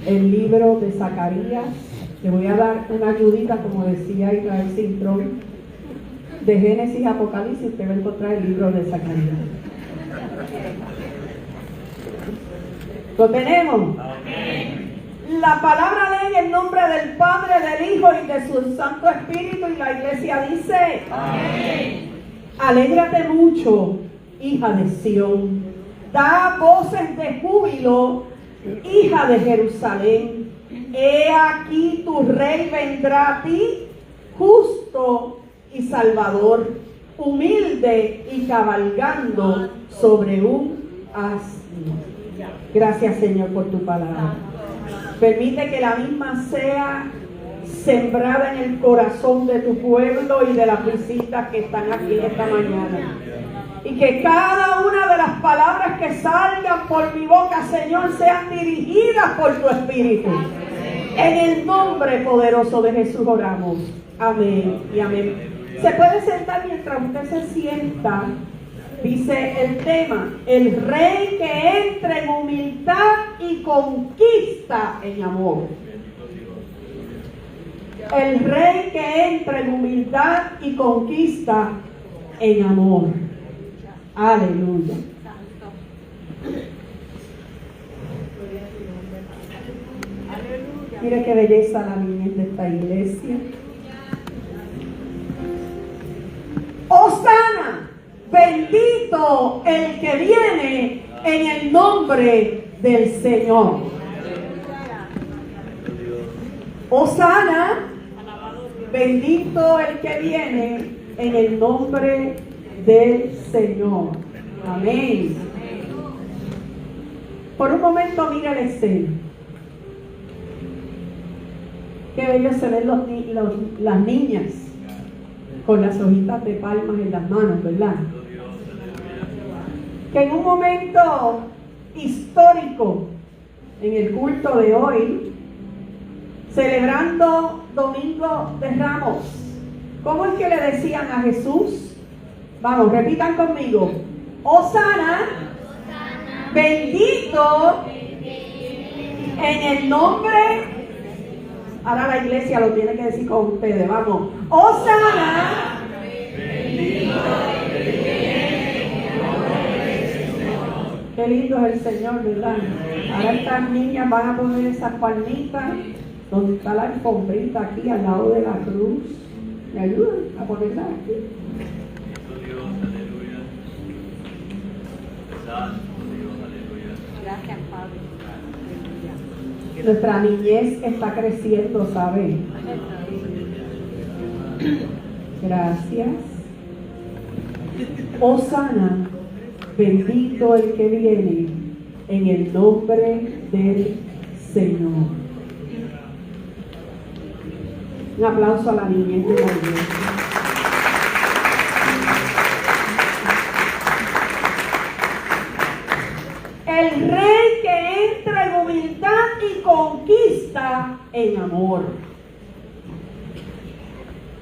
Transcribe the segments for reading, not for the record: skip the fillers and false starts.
el libro de Zacarías. Le voy a dar una ayudita, como decía Israel Cintrón, de Génesis a Apocalipsis. Usted va a encontrar el libro de Zacarías. ¿Lo tenemos? La palabra lee en el nombre del Padre, del Hijo y de su Santo Espíritu, y la iglesia dice: amén. Alégrate mucho, hija de Sión. Da voces de júbilo, hija de Jerusalén. He aquí tu rey vendrá a ti, justo y salvador, humilde y cabalgando sobre un asno. Gracias, Señor, por tu palabra. Permite que la misma sea sembrada en el corazón de tu pueblo y de las visitas que están aquí esta mañana. Y que cada una de las palabras que salgan por mi boca, Señor, sean dirigidas por tu Espíritu. En el nombre poderoso de Jesús oramos. Amén y amén. Se puede sentar mientras usted se sienta. Dice el tema: el rey que entra en humildad y conquista en amor. El rey que entra en humildad y conquista en amor. Aleluya. Mire qué belleza la niñez de esta iglesia. ¡Hosana! Bendito el que viene en el nombre del Señor. Hosana, bendito el que viene en el nombre del Señor. Amén. Por un momento mira la escena. Qué bello se ven las niñas con las hojitas de palmas en las manos, ¿verdad? Que en un momento histórico, en el culto de hoy, celebrando Domingo de Ramos, ¿cómo es que le decían a Jesús? Vamos, repitan conmigo: Hosana, bendito en el nombre. Ahora la iglesia lo tiene que decir con ustedes. Vamos: Hosana, qué lindo es el Señor, ¿verdad? Ahora estas niñas van a poner esas palmitas donde está la alfombrita, aquí al lado de la cruz. ¿Me ayudan a ponerla aquí? Gracias, Padre. Nuestra niñez está creciendo, ¿sabe? Gracias. Hosana, bendito el que viene en el nombre del Señor. Un aplauso a la niñez de la iglesia. El rey que entra en humildad y conquista en amor.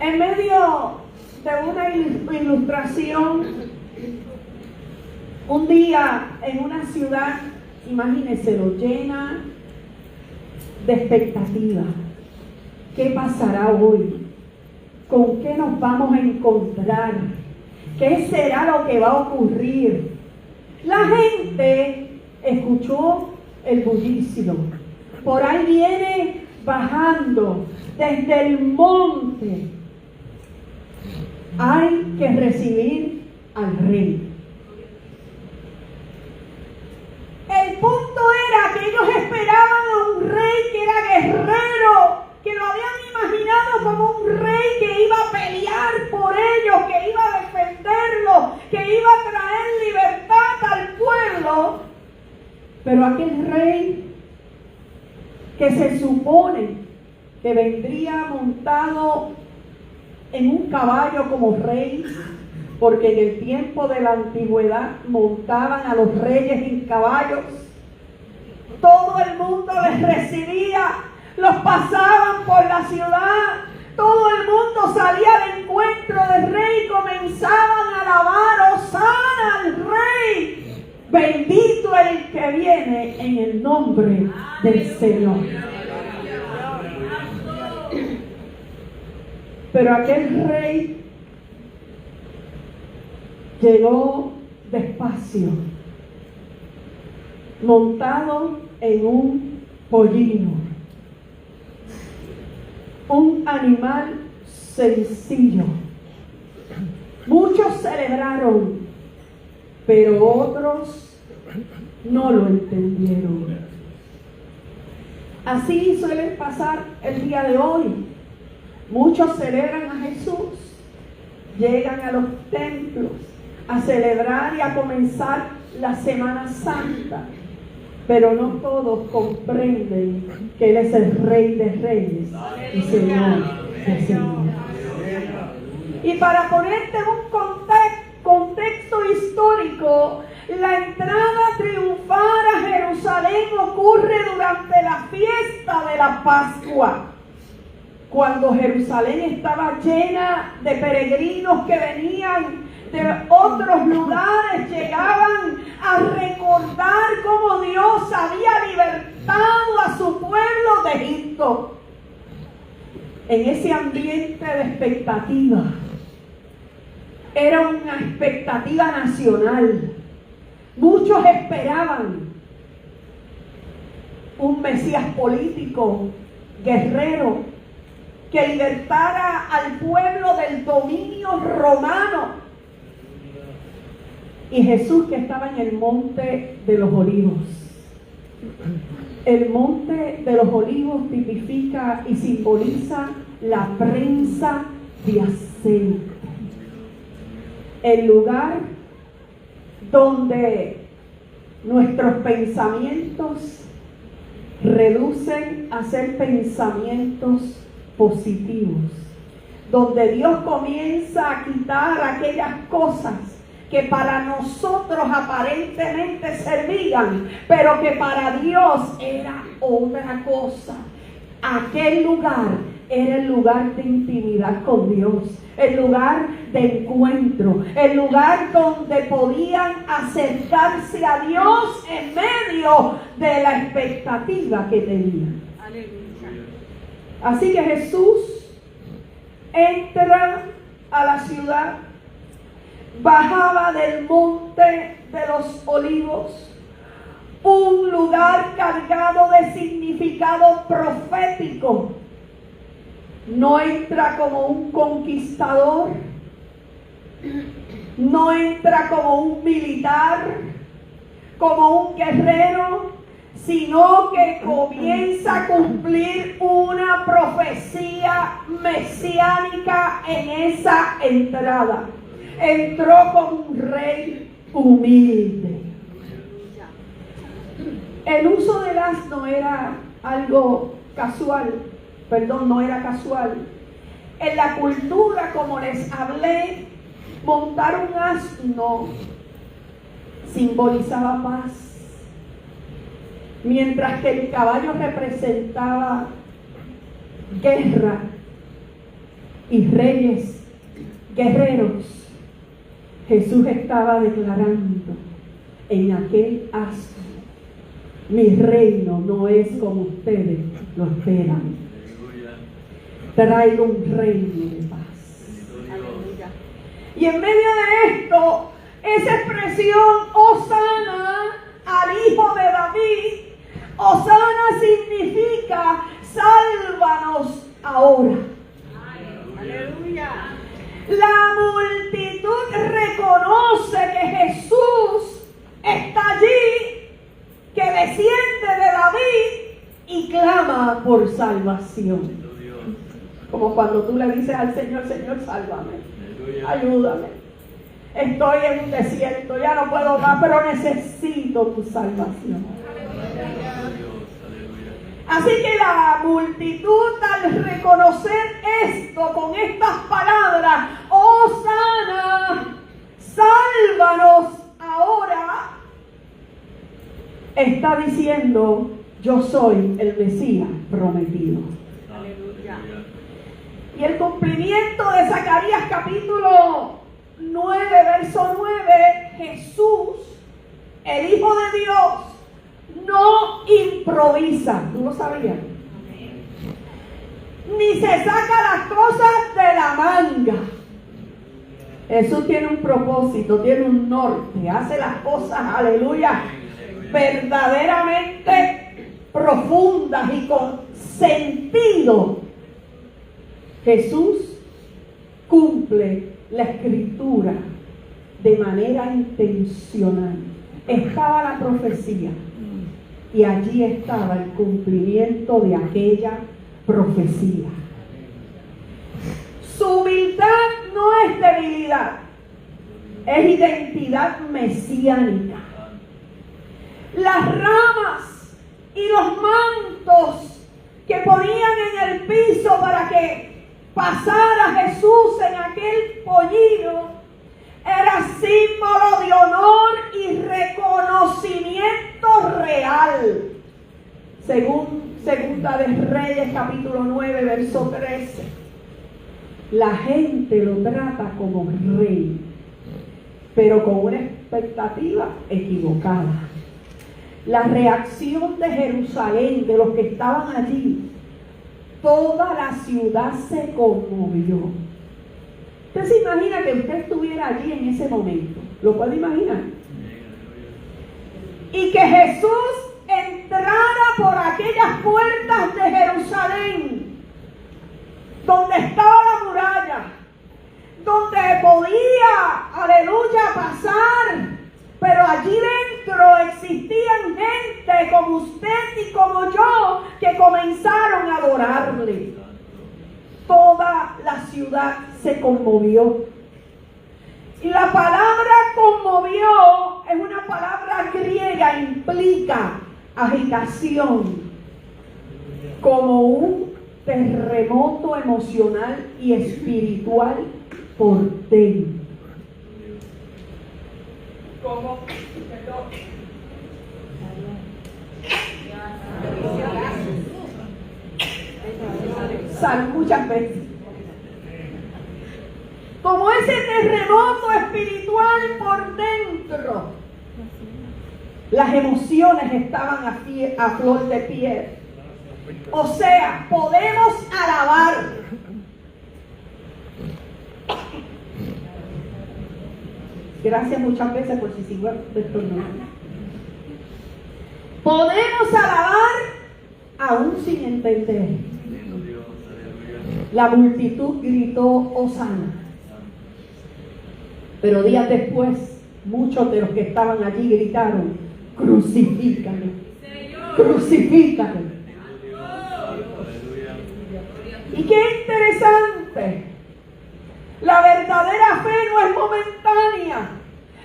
En medio de una ilustración, un día en una ciudad, imagínense, lo llena de expectativa. ¿Qué pasará hoy? ¿Con qué nos vamos a encontrar? ¿Qué será lo que va a ocurrir? La gente escuchó el bullicio. Por ahí viene bajando desde el monte. Hay que recibir al rey. El punto era que ellos esperaban a un rey que era guerrero, que lo habían imaginado como un rey que iba a pelear por ellos, que iba a defenderlos, que iba a traer libertad al pueblo. Pero aquel rey que se supone que vendría montado en un caballo como rey, porque en el tiempo de la antigüedad montaban a los reyes en caballos, todo el mundo les recibía, los pasaban por la ciudad, todo el mundo salía al encuentro del rey y comenzaban a alabar: Hosana al rey. Bendito el que viene en el nombre del Señor. Pero aquel rey llegó despacio, montado en un pollino, un animal sencillo. Muchos celebraron, pero otros no lo entendieron. Así suele pasar el día de hoy. Muchos celebran a Jesús, llegan a los templos a celebrar y a comenzar la Semana Santa, pero no todos comprenden que Él es el Rey de Reyes y Señor de Señores. Y para ponerte un contexto histórico, la entrada triunfal a Jerusalén ocurre durante la fiesta de la Pascua, cuando Jerusalén estaba llena de peregrinos que venían de otros lugares, llegaban a recordar cómo Dios había libertado a su pueblo de Egipto. En ese ambiente de expectativa, era una expectativa nacional. Muchos esperaban un Mesías político, guerrero, que libertara al pueblo del dominio romano. Y Jesús, que estaba en el monte de los olivos. El monte de los olivos tipifica y simboliza la prensa de aceite. El lugar donde nuestros pensamientos reducen a ser pensamientos positivos, donde Dios comienza a quitar aquellas cosas que para nosotros aparentemente servían, pero que para Dios era otra cosa. Aquel lugar era el lugar de intimidad con Dios, el lugar de encuentro, el lugar donde podían acercarse a Dios en medio de la expectativa que tenían. Así que Jesús entra a la ciudad, bajaba del monte de los olivos, un lugar cargado de significado profético. No entra como un conquistador, no entra como un militar, como un guerrero, sino que comienza a cumplir una profecía mesiánica en esa entrada. Entró como un rey humilde. El uso del asno era algo casual, no era casual. En la cultura, como les hablé, montar un asno simbolizaba paz, mientras que el caballo representaba guerra y reyes, guerreros. Jesús estaba declarando en aquel asno: mi reino no es como ustedes lo esperan. Traigo un reino de paz. Y en medio de esto, esa expresión Hosana al Hijo de David, Hosana significa sálvanos ahora. Aleluya. La multitud reconoce que Jesús está allí, que desciende de David y clama por salvación. Como cuando tú le dices al Señor: Señor, sálvame, ayúdame. Estoy en un desierto, ya no puedo más, pero necesito tu salvación. Así que la multitud, al reconocer esto con estas palabras: Hosana, sálvanos ahora, está diciendo: yo soy el Mesías prometido. Aleluya. Y el cumplimiento de Zacarías capítulo 9, verso 9, Jesús el Hijo de Dios no improvisa. ¿Tú lo sabías? Ni se saca las cosas de la manga. Jesús tiene un propósito, tiene un norte, hace las cosas, aleluya, verdaderamente profundas y con sentido. Jesús cumple la escritura de manera intencional. Estaba la profecía y allí estaba el cumplimiento de aquella profecía. Su humildad no es debilidad, es identidad mesiánica. Las ramas y los mantos que ponían en el piso para que pasara Jesús en aquel pollino era símbolo de honor y reconocimiento real. Según Segunda de Reyes, capítulo 9, verso 13. La gente lo trata como rey, pero con una expectativa equivocada. La reacción de Jerusalén, de los que estaban allí, toda la ciudad se conmovió. Usted se imagina que usted estuviera allí en ese momento. ¿Lo puede imaginar? Y que Jesús entrara por aquellas puertas de Jerusalén, donde estaba la muralla, donde podía, aleluya, pasar, pero allí dentro existían gente como usted y como yo que comenzaron a adorarle. Toda la ciudad se conmovió. Y la palabra conmovió es una palabra griega, implica agitación, como un terremoto emocional y espiritual por dentro. Como, sal muchas veces. Como ese terremoto espiritual por dentro. Las emociones estaban a flor de piel. O sea, podemos alabar. Gracias muchas veces por si sigo estornudando. Podemos alabar aún sin entender. La multitud gritó Hosana. Pero días después, muchos de los que estaban allí gritaron: crucifícame, crucifícame. Y qué interesante. La verdadera fe no es momentánea.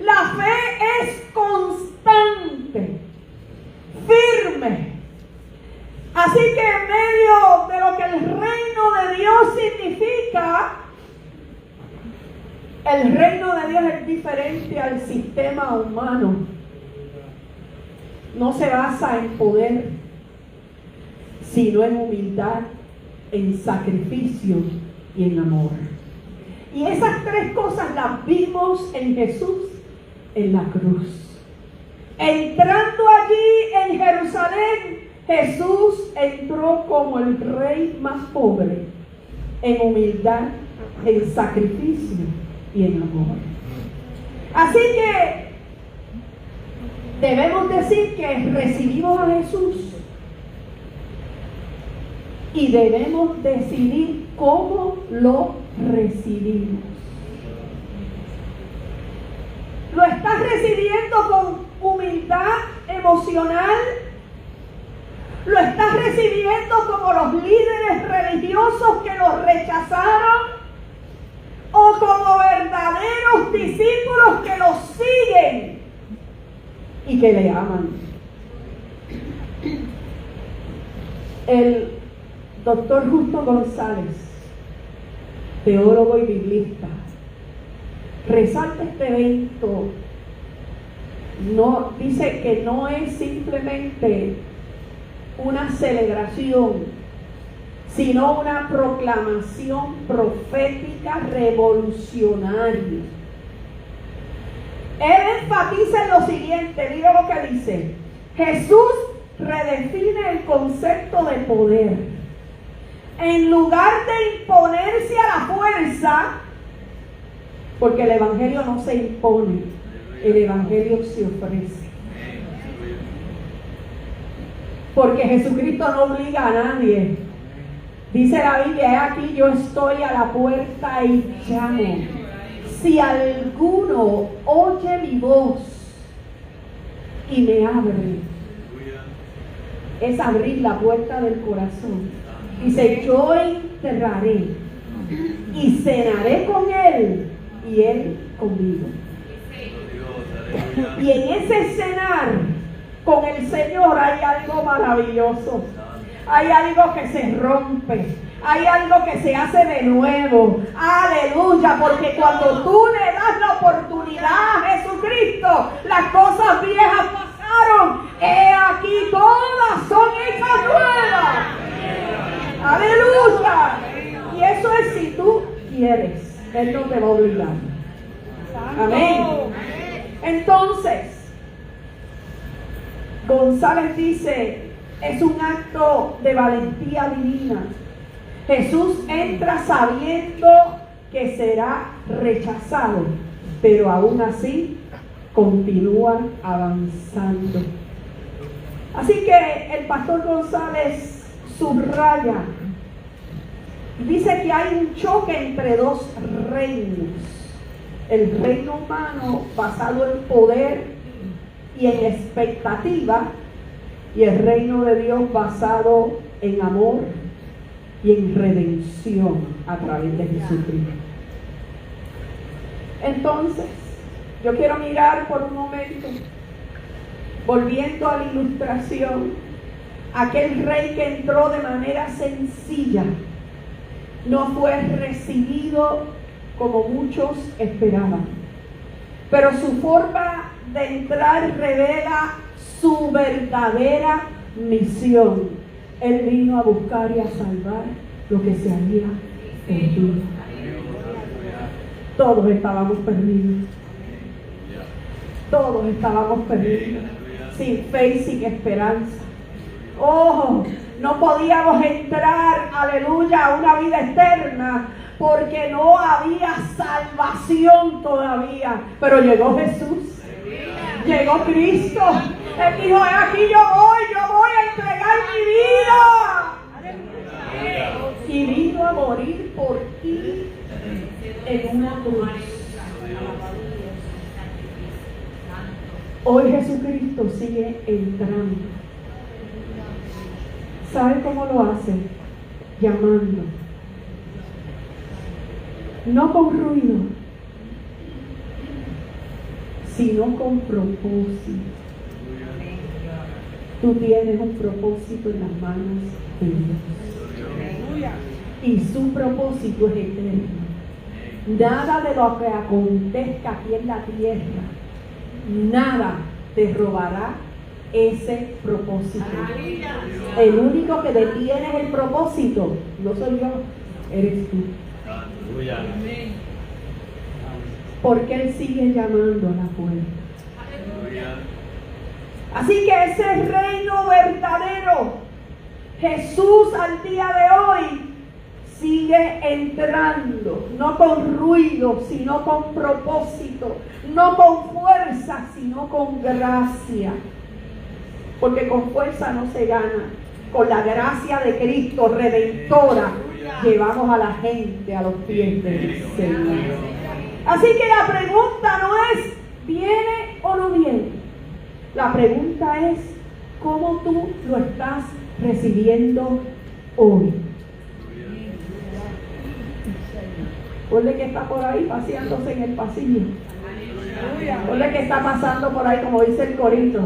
La fe es constante, firme. Así que en medio de lo que el reino de Dios significa, el reino de Dios es diferente al sistema humano. No se basa en poder, sino en humildad, en sacrificio y en amor. Y esas tres cosas las vimos en Jesús en la cruz. Entrando allí en Jerusalén, Jesús entró como el rey más pobre, en humildad, en sacrificio y en amor. Así que debemos decir que recibimos a Jesús y debemos decidir cómo lo recibimos. ¿Lo estás recibiendo con humildad emocional? ¿Lo estás recibiendo como los líderes religiosos que los rechazaron? ¿O como verdaderos discípulos que los siguen y que le aman? El doctor Justo González, teólogo y biblista, resalta este evento. No, dice que no es simplemente una celebración, sino una proclamación profética revolucionaria. Él enfatiza en lo siguiente, mira lo que dice. Jesús redefine el concepto de poder. En lugar de imponerse a la fuerza, porque el Evangelio no se impone, el Evangelio se ofrece. Porque Jesucristo no obliga a nadie. Dice la Biblia, he aquí yo estoy a la puerta y llamo. Si alguno oye mi voz y me abre, es abrir la puerta del corazón. Dice, yo entraré y cenaré con él y él conmigo. Y en ese cenar con el Señor hay algo maravilloso. Hay algo que se rompe. Hay algo que se hace de nuevo. Aleluya, porque cuando tú le das la oportunidad a Jesucristo, las cosas viejas pasaron. He aquí, todas son hechas nuevas. Aleluya. Y eso es si tú quieres. Él no te va a obligar. Amén. Entonces, González dice, es un acto de valentía divina. Jesús entra sabiendo que será rechazado, pero aún así continúa avanzando. Así que el pastor González subraya, dice que hay un choque entre dos reinos. El reino humano basado en poder y en expectativa, y el reino de Dios basado en amor y en redención a través de Jesucristo. Entonces, yo quiero mirar por un momento, volviendo a la ilustración, aquel rey que entró de manera sencilla, no fue recibido como muchos esperaban, pero su forma de entrar revela su verdadera misión. Él vino a buscar y a salvar lo que se había perdido. Todos estábamos perdidos. Todos estábamos perdidos. Sin fe y sin esperanza. Ojo, no podíamos entrar, aleluya, a una vida eterna porque no había salvación todavía. Pero llegó Jesús. Llegó Cristo. Él dijo, aquí yo voy a entregar mi vida. Y vino a morir por ti en una cruz. Hoy Jesucristo sigue entrando. ¿Sabe cómo lo hace? Llamando. No con ruido, sino con propósito. Tú tienes un propósito en las manos de Dios. Y su propósito es eterno. Nada de lo que acontezca aquí en la tierra, nada te robará ese propósito. El único que detiene el propósito no soy yo, eres tú. Porque Él sigue llamando a la puerta. Así que ese reino verdadero, Jesús al día de hoy sigue entrando, no con ruido, sino con propósito, no con fuerza, sino con gracia. Porque con fuerza no se gana. Con la gracia de Cristo redentora, llevamos a la gente a los pies del Señor. Así que la pregunta no es, ¿viene o no viene? La pregunta es, ¿cómo tú lo estás recibiendo hoy? Ponle que está por ahí paseándose en el pasillo. Ponle que está pasando por ahí, como dice el corito.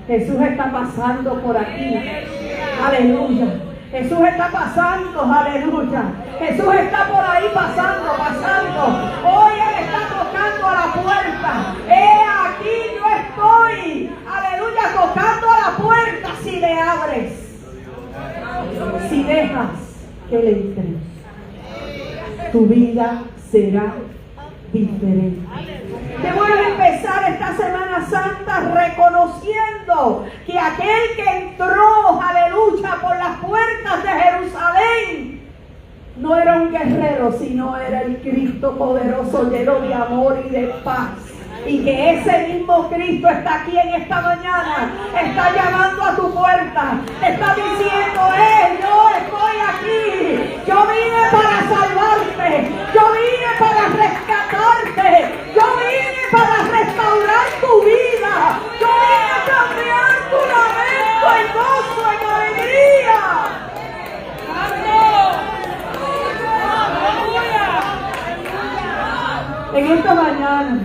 Jesús está pasando por aquí. Aleluya. Jesús está pasando, aleluya. Jesús está por ahí pasando. Hoy Él está tocando a la puerta. Aquí yo estoy, aleluya, tocando a la puerta. Si le abres, si dejas que Él entre, tu vida será diferente. Te voy a empezar pasar esta Semana Santa reconociendo que aquel que entró, aleluya, por las puertas de Jerusalén no era un guerrero, sino era el Cristo poderoso, lleno de amor y de paz. Y que ese mismo Cristo está aquí en esta mañana, está llamando a tu puerta, está diciendo: yo estoy aquí, yo vine para salvarte, yo vine para rescatarte, yo vine para restaurar tu vida, yo vine a cambiar tu lamento en gozo, en alegría. En esta mañana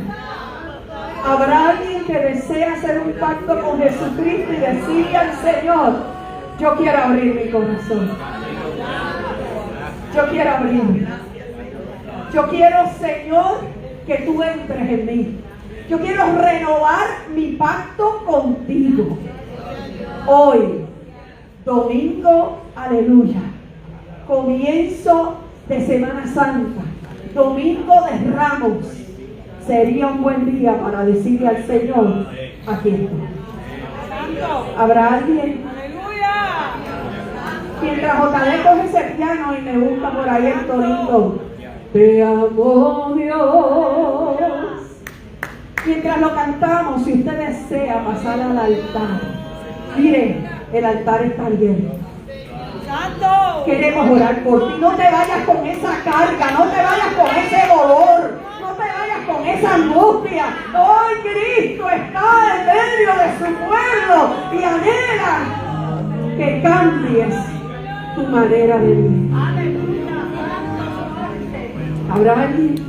habrá alguien que desea hacer un pacto con Jesucristo y decirle al Señor: yo quiero abrir mi corazón, yo quiero abrirme, yo quiero, Señor, que tú entres en mí, yo quiero renovar mi pacto contigo. Hoy, domingo, aleluya, comienzo de Semana Santa, domingo de Ramos, sería un buen día para decirle al Señor: aquí estoy. ¿Habrá alguien? Mientras JD coge ese piano y me gusta por ahí el tonito: te amo, Dios. Mientras lo cantamos, si usted desea pasar al altar, mire, el altar está abierto. Queremos orar por ti. No te vayas con esa carga, no te vayas con ese dolor, no te vayas con esa angustia. Hoy Cristo está en medio de su pueblo y anhela que cambies tu manera de vivir. ¿Habrá alguien?